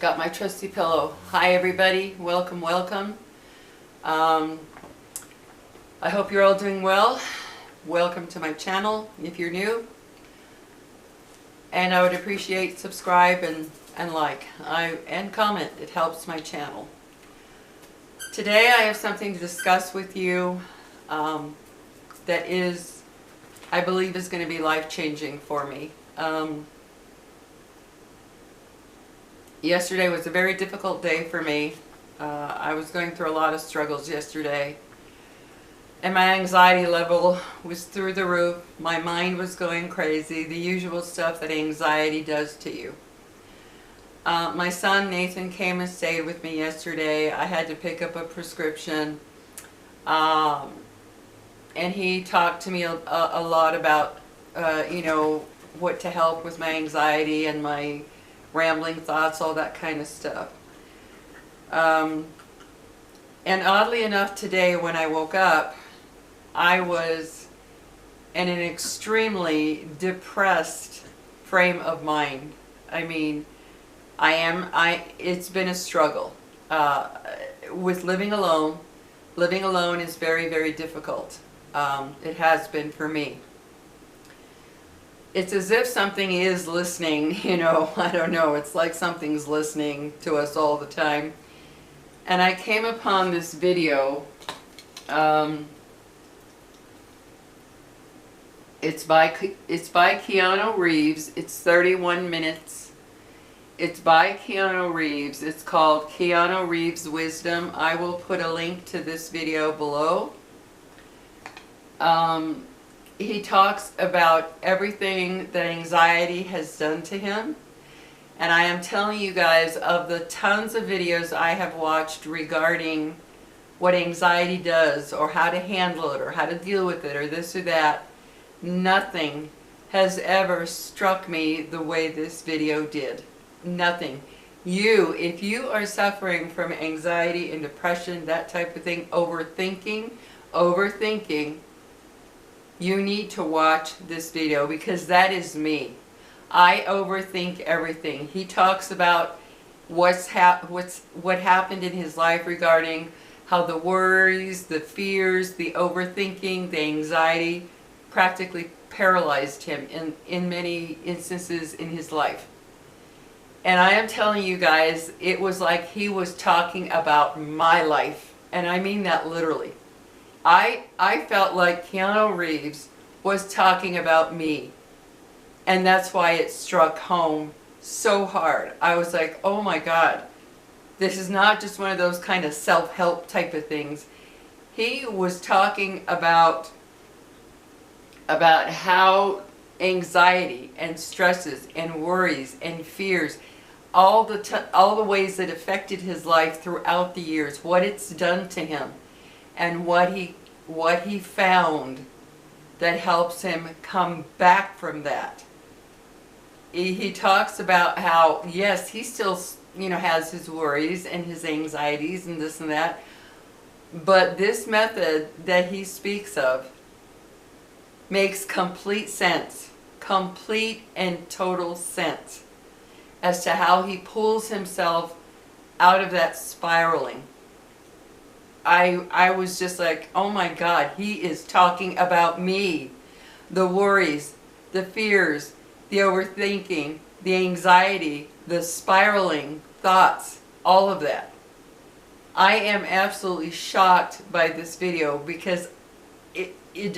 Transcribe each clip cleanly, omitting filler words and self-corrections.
Got my trusty pillow. Hi everybody, welcome, welcome. I hope you're all doing well. Welcome to my channel if you're new. And I would appreciate subscribe and like and comment. It helps my channel. Today I have something to discuss with you that is, I believe, is going to be life-changing for me. Yesterday was a very difficult day for me. I was going through a lot of struggles yesterday. And my anxiety level was through the roof. My mind was going crazy. The usual stuff that anxiety does to you. My son Nathan came and stayed with me yesterday. I had to pick up a prescription. And he talked to me a lot about, what to help with my anxiety and my rambling thoughts, all that kind of stuff. And oddly enough, today when I woke up, I was in an extremely depressed frame of mind. I mean, it's been a struggle. With living alone. Living alone is very, very difficult. It has been for me. It's as if something is listening, I don't know. It's like something's listening to us all the time. And I came upon this video. It's by Keanu Reeves. It's 31 minutes. It's by Keanu Reeves. It's called Keanu Reeves Wisdom. I will put a link to this video below. He talks about everything that anxiety has done to him. And I am telling you guys, of the tons of videos I have watched regarding what anxiety does, or how to handle it, or how to deal with it, or this or that, nothing has ever struck me the way this video did. Nothing. If you are suffering from anxiety and depression, that type of thing, overthinking, you need to watch this video, because that is me. I overthink everything. He talks about what happened in his life regarding how the worries, the fears, the overthinking, the anxiety practically paralyzed him in many instances in his life. And I am telling you guys, it was like he was talking about my life. And I mean that literally. I felt like Keanu Reeves was talking about me. And that's why it struck home so hard. I was like, oh my God, this is not just one of those kind of self-help type of things. He was talking about how anxiety and stresses and worries and fears, all the ways that affected his life throughout the years, what it's done to him, and what he found that helps him come back from that. He talks about how, yes, he still, has his worries and his anxieties and this and that, but this method that he speaks of makes complete sense, complete and total sense, as to how he pulls himself out of that spiraling. I was just like, oh my God, he is talking about me. The worries, the fears, the overthinking, the anxiety, the spiraling thoughts, all of that. I am absolutely shocked by this video, because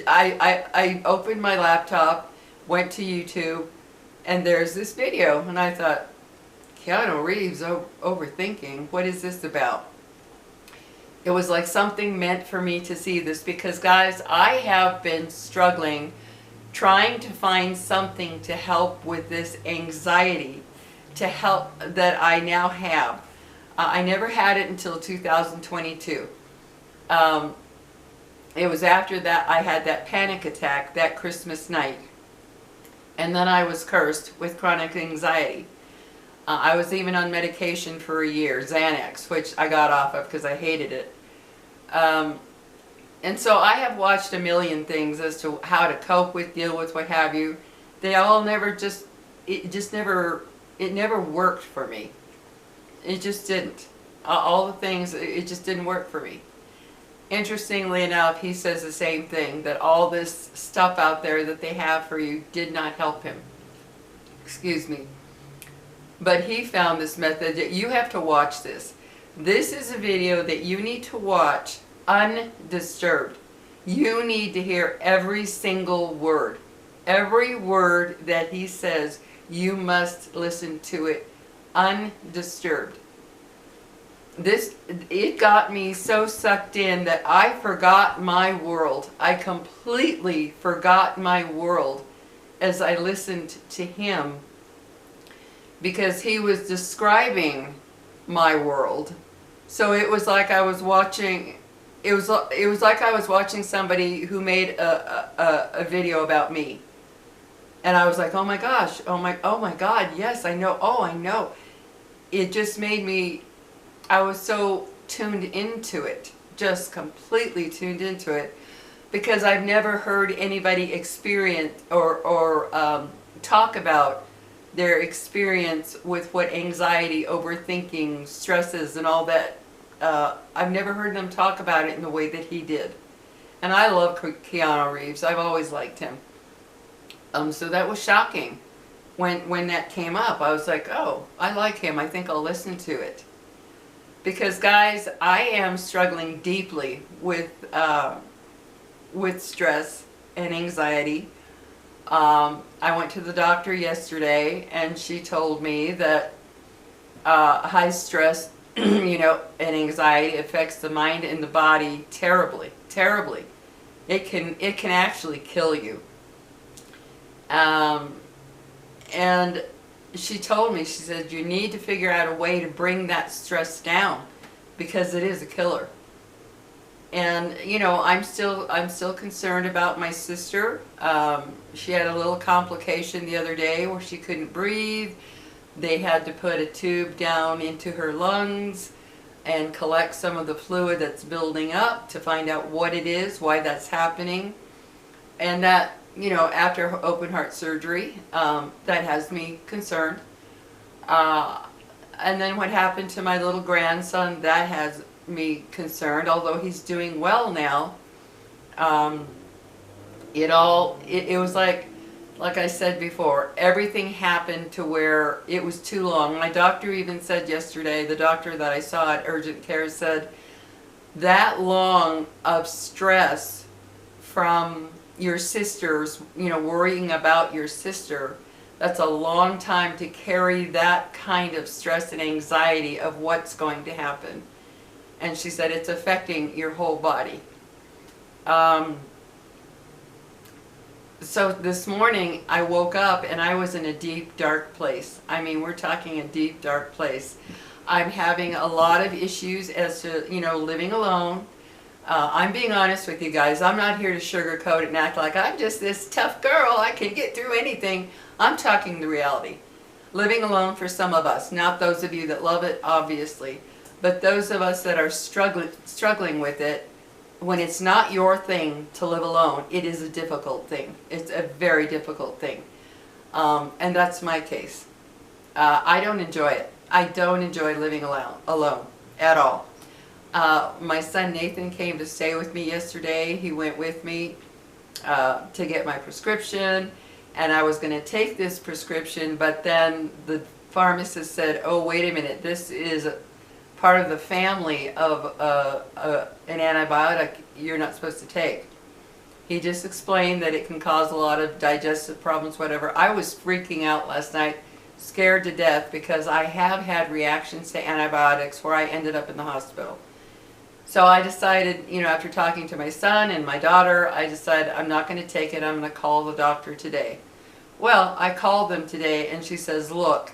I opened my laptop, went to YouTube, and there's this video, and I thought, Keanu Reeves overthinking, what is this about? It was like something meant for me to see this, because guys, I have been struggling trying to find something to help with this anxiety, to help that I now have. I never had it until 2022. It was after that I had that panic attack that Christmas night. And then I was cursed with chronic anxiety. I was even on medication for a year, Xanax, which I got off of because I hated it. And so I have watched a million things as to how to cope with, deal with, what have you. They all never it never worked for me. It just didn't. All the things, it just didn't work for me. Interestingly enough, he says the same thing, that all this stuff out there that they have for you did not help him. Excuse me. But he found this method that you have to watch this. This is a video that you need to watch undisturbed. You need to hear every single word. Every word that he says, you must listen to it undisturbed. It got me so sucked in that I forgot my world. I completely forgot my world as I listened to him, because he was describing my world. So it was like I was watching, it was like I was watching somebody who made a video about me. And I was like, oh my gosh, oh my God, yes, I know, oh, I know. It just made me, I was so tuned into it, just completely tuned into it, because I've never heard anybody experience or talk about their experience with what anxiety, overthinking, stresses, and all that. I've never heard them talk about it in the way that he did. And I love Keanu Reeves. I've always liked him. So that was shocking when that came up. I was like, oh, I like him. I think I'll listen to it. Because guys, I am struggling deeply with stress and anxiety. I went to the doctor yesterday, and she told me that high stress, you know, and anxiety affects the mind and the body terribly, terribly. It can actually kill you. And she told me, she said, you need to figure out a way to bring that stress down, because it is a killer. And you know, I'm still concerned about my sister. She had a little complication the other day where she couldn't breathe. They had to put a tube down into her lungs and collect some of the fluid that's building up to find out what it is, why that's happening. And that, you know, after open heart surgery, that has me concerned. And then what happened to my little grandson, that has me concerned, although he's doing well now. It was like I said before, everything happened to where it was too long. My doctor even said yesterday, the doctor that I saw at urgent care said, that long of stress from your sister's, you know, worrying about your sister, that's a long time to carry that kind of stress and anxiety of what's going to happen. And she said it's affecting your whole body. So this morning I woke up and I was in a deep, dark place. I mean, we're talking a deep, dark place. I'm having a lot of issues as to, you know, living alone. I'm being honest with you guys. I'm not here to sugarcoat it and act like I'm just this tough girl, I can get through anything. I'm talking the reality. Living alone for some of us, not those of you that love it, obviously, but those of us that are struggling with it. When it's not your thing to live alone, it is a difficult thing. It's a very difficult thing. And that's my case. I don't enjoy it. I don't enjoy living alone at all. My son Nathan came to stay with me yesterday. He went with me to get my prescription, and I was going to take this prescription, but then the pharmacist said, oh, wait a minute, this is part of the family of an antibiotic you're not supposed to take. He just explained that it can cause a lot of digestive problems, whatever. I was freaking out last night, scared to death, because I have had reactions to antibiotics where I ended up in the hospital. So I decided, you know, after talking to my son and my daughter, I decided I'm not going to take it. I'm going to call the doctor today. Well, I called them today, and she says, look,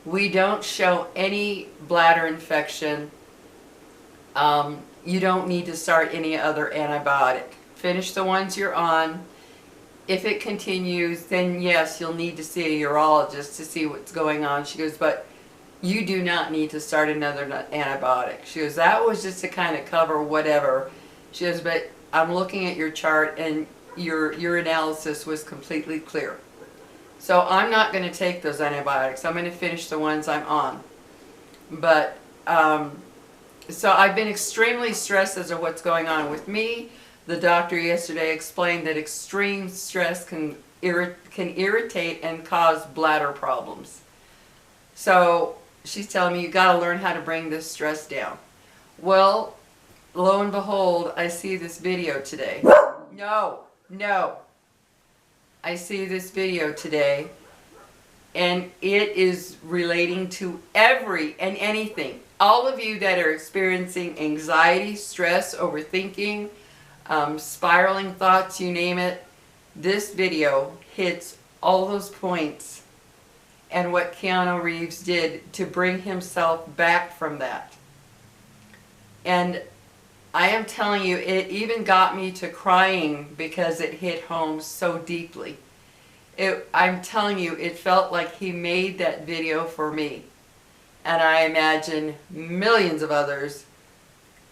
we don't show any bladder infection. You don't need to start any other antibiotic. Finish the ones you're on. If it continues, then yes, you'll need to see a urologist to see what's going on. She goes, but you do not need to start another antibiotic. She goes, that was just to kind of cover whatever. She goes, but I'm looking at your chart, and your analysis was completely clear. So I'm not going to take those antibiotics. I'm going to finish the ones I'm on. But so I've been extremely stressed as to what's going on with me. The doctor yesterday explained that extreme stress can irritate and cause bladder problems. So she's telling me you got to learn how to bring this stress down. Well, lo and behold, I see this video today. No. I see this video today, and it is relating to every and anything. All of you that are experiencing anxiety, stress, overthinking, spiraling thoughts, you name it, this video hits all those points and what Keanu Reeves did to bring himself back from that. And I am telling you, it even got me to crying because it hit home so deeply. I'm telling you, it felt like he made that video for me. And I imagine millions of others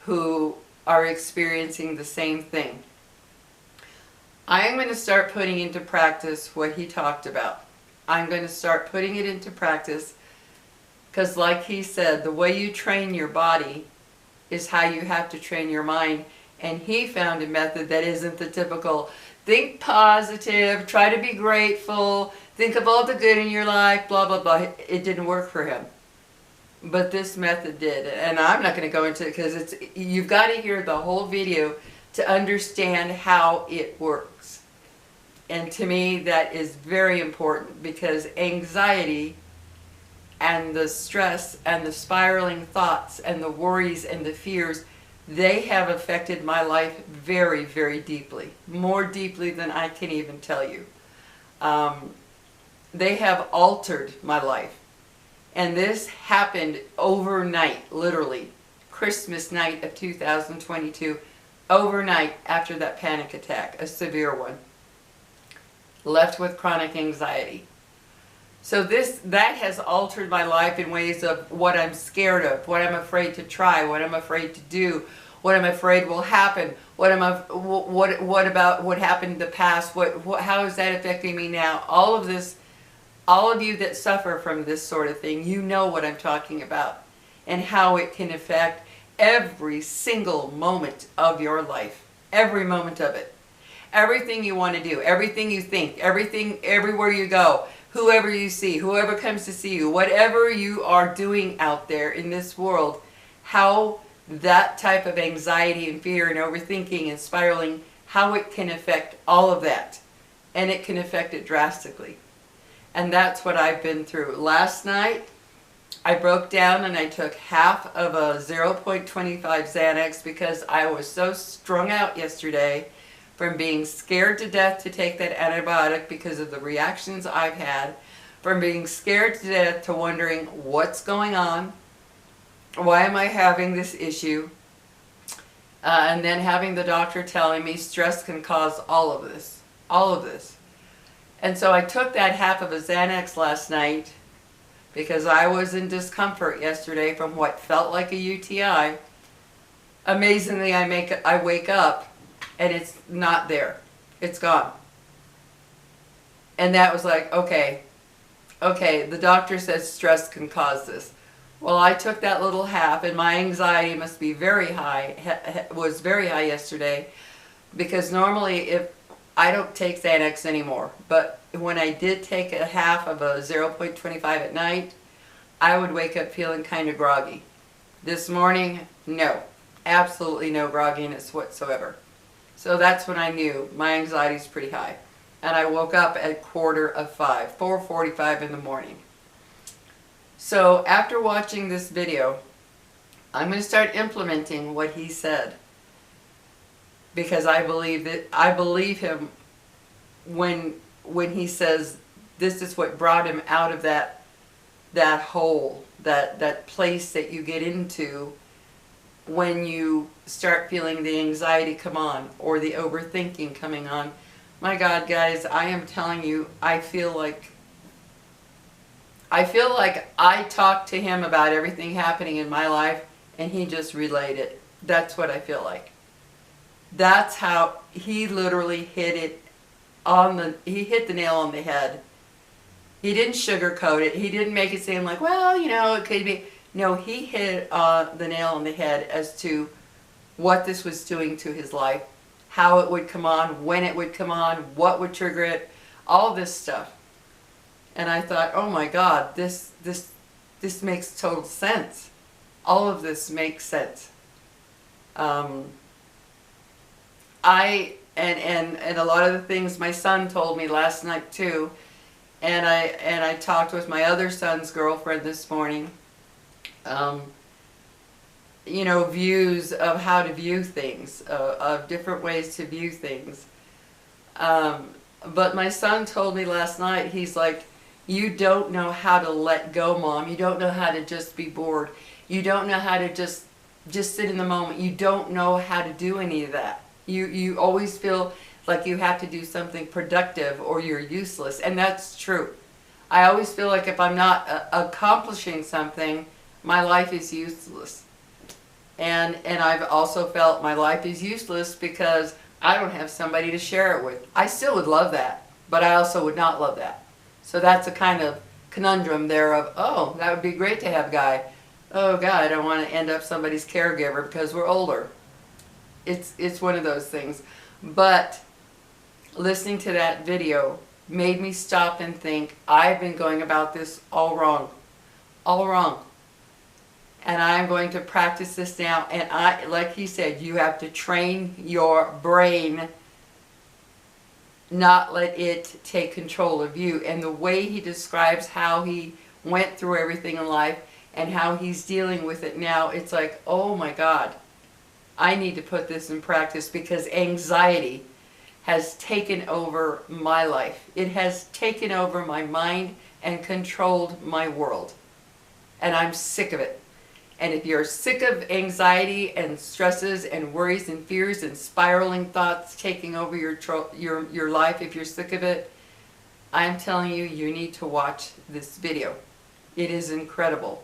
who are experiencing the same thing. I am going to start putting into practice what he talked about. I'm going to start putting it into practice because, like he said, the way you train your body is how you have to train your mind. And he found a method that isn't the typical think positive, try to be grateful, think of all the good in your life, blah, blah, blah. It didn't work for him. But this method did. And I'm not going to go into it because you've got to hear the whole video to understand how it works. And to me, that is very important because anxiety and the stress and the spiraling thoughts and the worries and the fears, they have affected my life very, very deeply. More deeply than I can even tell you. They have altered my life. And this happened overnight, literally. Christmas night of 2022. Overnight after that panic attack, a severe one. Left with chronic anxiety. So that has altered my life in ways of what I'm scared of, what I'm afraid to try, what I'm afraid to do, what I'm afraid will happen, what about what happened in the past, how is that affecting me now? All of this, all of you that suffer from this sort of thing, you know what I'm talking about and how it can affect every single moment of your life, every moment of it. Everything you want to do, everything you think, everything, everywhere you go, whoever you see, whoever comes to see you, whatever you are doing out there in this world, how that type of anxiety and fear and overthinking and spiraling, how it can affect all of that. And it can affect it drastically. And that's what I've been through. Last night, I broke down and I took half of a 0.25 Xanax because I was so strung out yesterday from being scared to death to take that antibiotic because of the reactions I've had, from being scared to death to wondering what's going on, why am I having this issue, and then having the doctor telling me stress can cause all of this. And so I took that half of a Xanax last night because I was in discomfort yesterday from what felt like a UTI. Amazingly, I wake up and it's not there. It's gone. And that was like, okay, the doctor says stress can cause this. Well, I took that little half and my anxiety must be very high, was very high yesterday, because normally if I don't take Xanax anymore, but when I did take a half of a 0.25 at night, I would wake up feeling kind of groggy. This morning, no, absolutely no grogginess whatsoever. So that's when I knew my anxiety is pretty high. And I woke up at 4:45, 4:45 in the morning. So after watching this video, I'm going to start implementing what he said. Because I believe him when he says this is what brought him out of that hole, that place that you get into when you start feeling the anxiety come on or the overthinking coming on. My God, guys, I am telling you, I feel like I talked to him about everything happening in my life and he just relayed it. That's what I feel like. That's how he literally hit the nail on the head. He didn't sugarcoat it. He didn't make it seem like, well, you know, it could be. No, he hit the nail on the head as to what this was doing to his life, how it would come on, when it would come on, what would trigger it, all this stuff. And I thought, oh my God, this makes total sense. All of this makes sense. And a lot of the things my son told me last night too, and I talked with my other son's girlfriend this morning. You know, views of how to view things, of different ways to view things. But my son told me last night, he's like, you don't know how to let go, Mom. You don't know how to just be bored. You don't know how to just sit in the moment. You don't know how to do any of that. You always feel like you have to do something productive or you're useless. And that's true. I always feel like if I'm not accomplishing something, my life is useless. And I've also felt my life is useless because I don't have somebody to share it with. I still would love that, but I also would not love that. So that's a kind of conundrum there of, oh, that would be great to have a guy. Oh God, I don't want to end up somebody's caregiver because we're older. It's one of those things. But listening to that video made me stop and think, I've been going about this all wrong. All wrong. And I'm going to practice this now. And like he said, you have to train your brain, not let it take control of you. And the way he describes how he went through everything in life and how he's dealing with it now, it's like, oh my God, I need to put this in practice because anxiety has taken over my life. It has taken over my mind and controlled my world. And I'm sick of it. And if you're sick of anxiety and stresses and worries and fears and spiraling thoughts taking over your life, if you're sick of it, I'm telling you, you need to watch this video. It is incredible.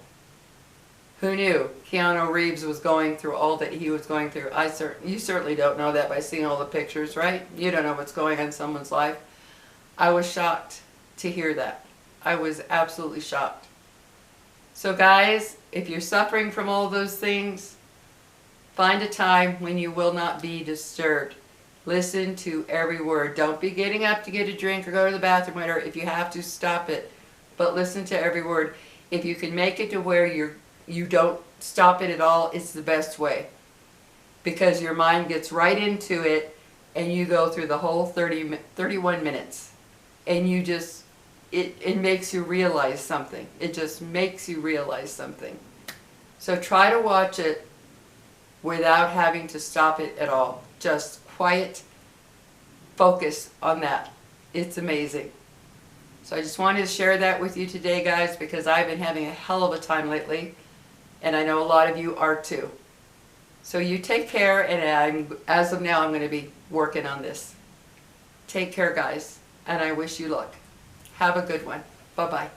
Who knew Keanu Reeves was going through all that he was going through? You certainly don't know that by seeing all the pictures, right? You don't know what's going on in someone's life. I was shocked to hear that. I was absolutely shocked. So guys, if you're suffering from all those things, find a time when you will not be disturbed. Listen to every word. Don't be getting up to get a drink or go to the bathroom, whatever. If you have to, stop it. But listen to every word. If you can make it to where you don't stop it at all, it's the best way. Because your mind gets right into it and you go through the whole 31 minutes. And you just, it makes you realize something. It just makes you realize something. So try to watch it without having to stop it at all. Just quiet, focus on that. It's amazing. So I just wanted to share that with you today, guys, because I've been having a hell of a time lately. And I know a lot of you are too. So you take care, and as of now, I'm going to be working on this. Take care, guys, and I wish you luck. Have a good one. Bye-bye.